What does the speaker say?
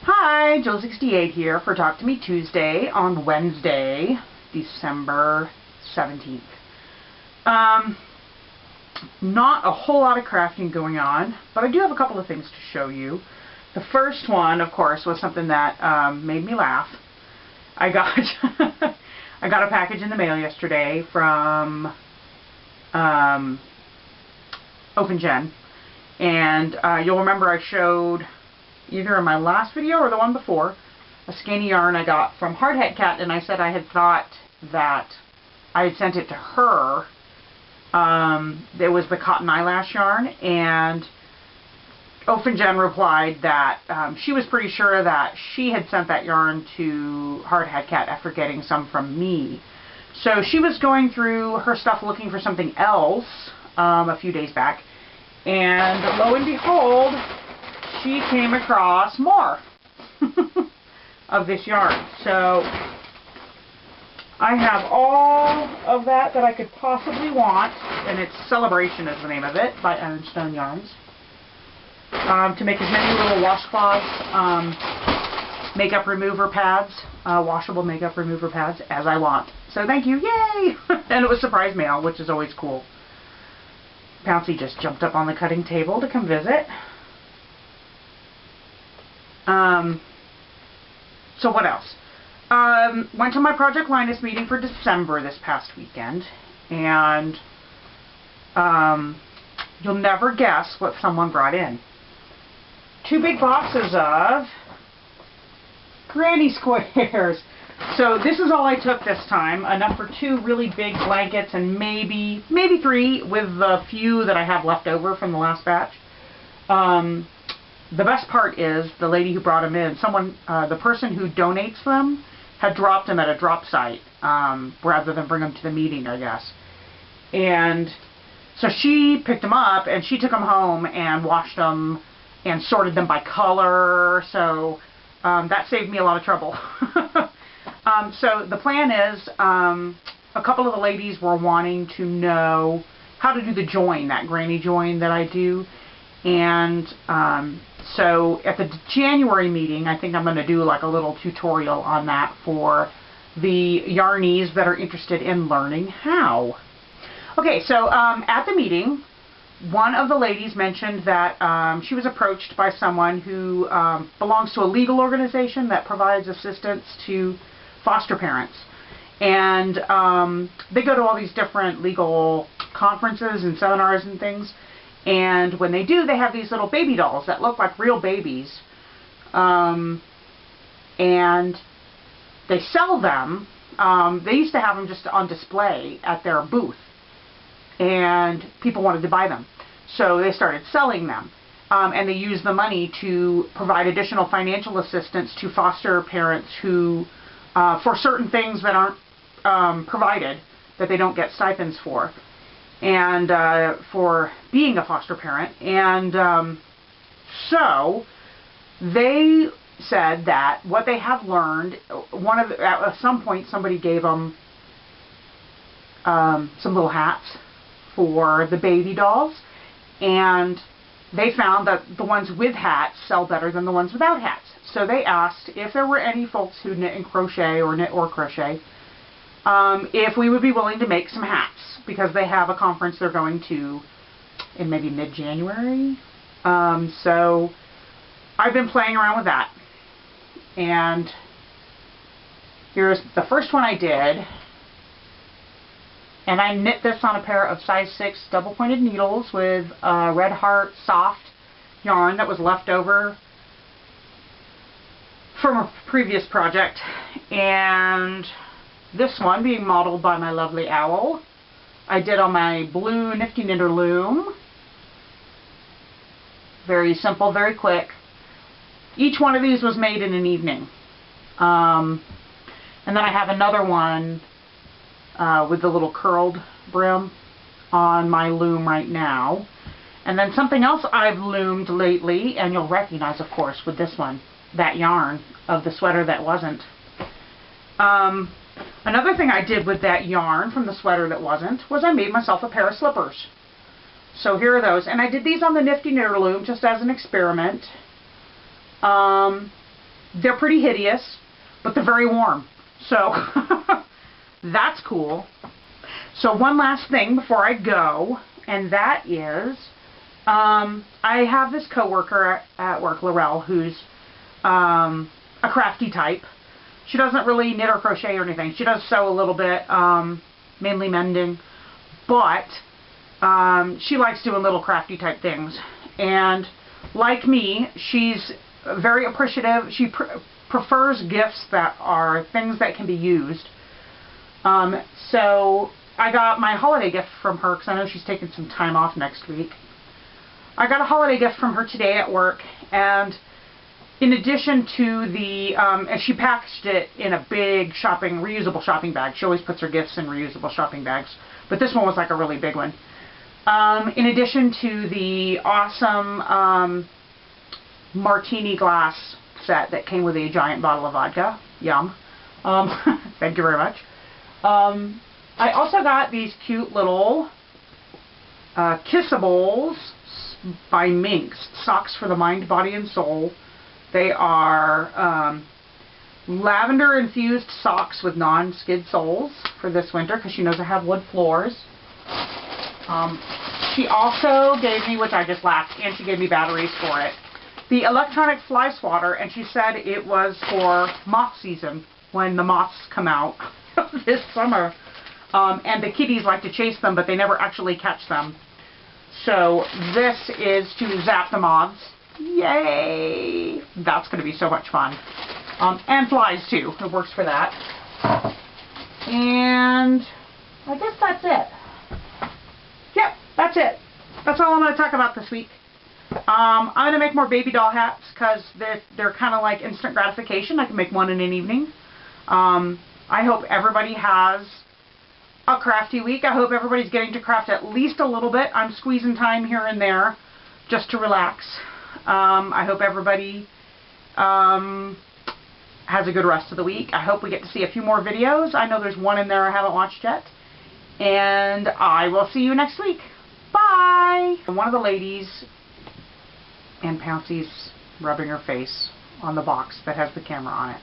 Hi, jewells68 here for Talk to Me Tuesday on Wednesday, December 17th. Not a whole lot of crafting going on, but I do have a couple of things to show you. The first one, of course, was something that made me laugh. I got I got a package in the mail yesterday from OpenGen, and you'll remember I showed either in my last video or the one before a skeiny yarn I got from Hardhead Cat, and I said I had thought that I had sent it to her. There was the cotton eyelash yarn, and OpenGen replied that she was pretty sure that she had sent that yarn to Hardhead Cat after getting some from me. So she was going through her stuff looking for something else a few days back, and lo and behold, she came across more of this yarn. So I have all of that I could possibly want, and it's Celebration is the name of it, by Ironstone Yarns, to make as many little washcloths, makeup remover pads, washable makeup remover pads as I want. So thank you, yay! And it was surprise mail, which is always cool. Pouncy just jumped up on the cutting table to come visit. So what else? Went to my Project Linus meeting for December this past weekend, and you'll never guess what someone brought in. 2 big boxes of granny squares. So this is all I took this time, enough for 2 really big blankets and maybe 3 with the few that I have left over from the last batch. The best part is the lady who brought them in, the person who donates them had dropped them at a drop site rather than bring them to the meeting, I guess. And so she picked them up and she took them home and washed them and sorted them by color. So that saved me a lot of trouble. So the plan is, a couple of the ladies were wanting to know how to do the join, that granny join that I do. And so at the January meeting, I think I'm going to do like a little tutorial on that for the yarnies that are interested in learning how. Okay, so at the meeting, one of the ladies mentioned that she was approached by someone who belongs to a legal organization that provides assistance to foster parents. And they go to all these different legal conferences and seminars and things. And when they do, they have these little baby dolls that look like real babies. And they sell them. They used to have them just on display at their booth. And people wanted to buy them. So they started selling them. And they use the money to provide additional financial assistance to foster parents who, for certain things that aren't provided, that they don't get stipends for. And for being a foster parent. And so they said that what they have learned, at some point somebody gave them some little hats for the baby dolls, and they found that the ones with hats sell better than the ones without hats. So they asked if there were any folks who knit and crochet, or knit or crochet, if we would be willing to make some hats, because they have a conference they're going to in maybe mid-January. So I've been playing around with that. And here's the first one I did. And I knit this on a pair of size 6 double-pointed needles with Red Heart soft yarn that was left over from a previous project. And this one being modeled by my lovely owl, I did on my blue Nifty Knitter loom. Very simple, very quick. Each one of these was made in an evening. And then I have another one with the little curled brim on my loom right now. And then something else I've loomed lately, and you'll recognize, of course, with this one, that yarn of the sweater that wasn't. Another thing I did with that yarn from the sweater that wasn't was I made myself a pair of slippers. So here are those. And I did these on the Nifty Knitter loom just as an experiment. they're pretty hideous, but they're very warm. So that's cool. So one last thing before I go, and that is I have this coworker at work, Laurel, who's a crafty type. She doesn't really knit or crochet or anything. She does sew a little bit, mainly mending, but she likes doing little crafty type things. And like me, she's very appreciative. She prefers gifts that are things that can be used. So I got my holiday gift from her because I know she's taking some time off next week. I got a holiday gift from her today at work, and in addition to the, and she packaged it in a big reusable shopping bag. She always puts her gifts in reusable shopping bags, but this one was like a really big one. In addition to the awesome martini glass set that came with a giant bottle of vodka. Yum. Thank you very much. I also got these cute little Kissables by Minx, socks for the mind, body, and soul. They are lavender infused socks with non-skid soles for this winter because she knows I have wood floors. She also gave me, which I just laughed, and she gave me batteries for it, the electronic fly swatter, and she said it was for moth season when the moths come out this summer. And the kitties like to chase them, but they never actually catch them. So this is to zap the moths. Yay! That's going to be so much fun. And flies too. It works for that. And I guess that's it. Yep, that's it. That's all I'm going to talk about this week. I'm going to make more baby doll hats because they're kind of like instant gratification. I can make one in an evening. I hope everybody has a crafty week. I hope everybody's getting to craft at least a little bit. I'm squeezing time here and there just to relax. I hope everybody has a good rest of the week. I hope we get to see a few more videos. I know there's one in there I haven't watched yet. And I will see you next week. Bye! One of the ladies, and Pouncy's rubbing her face on the box that has the camera on it.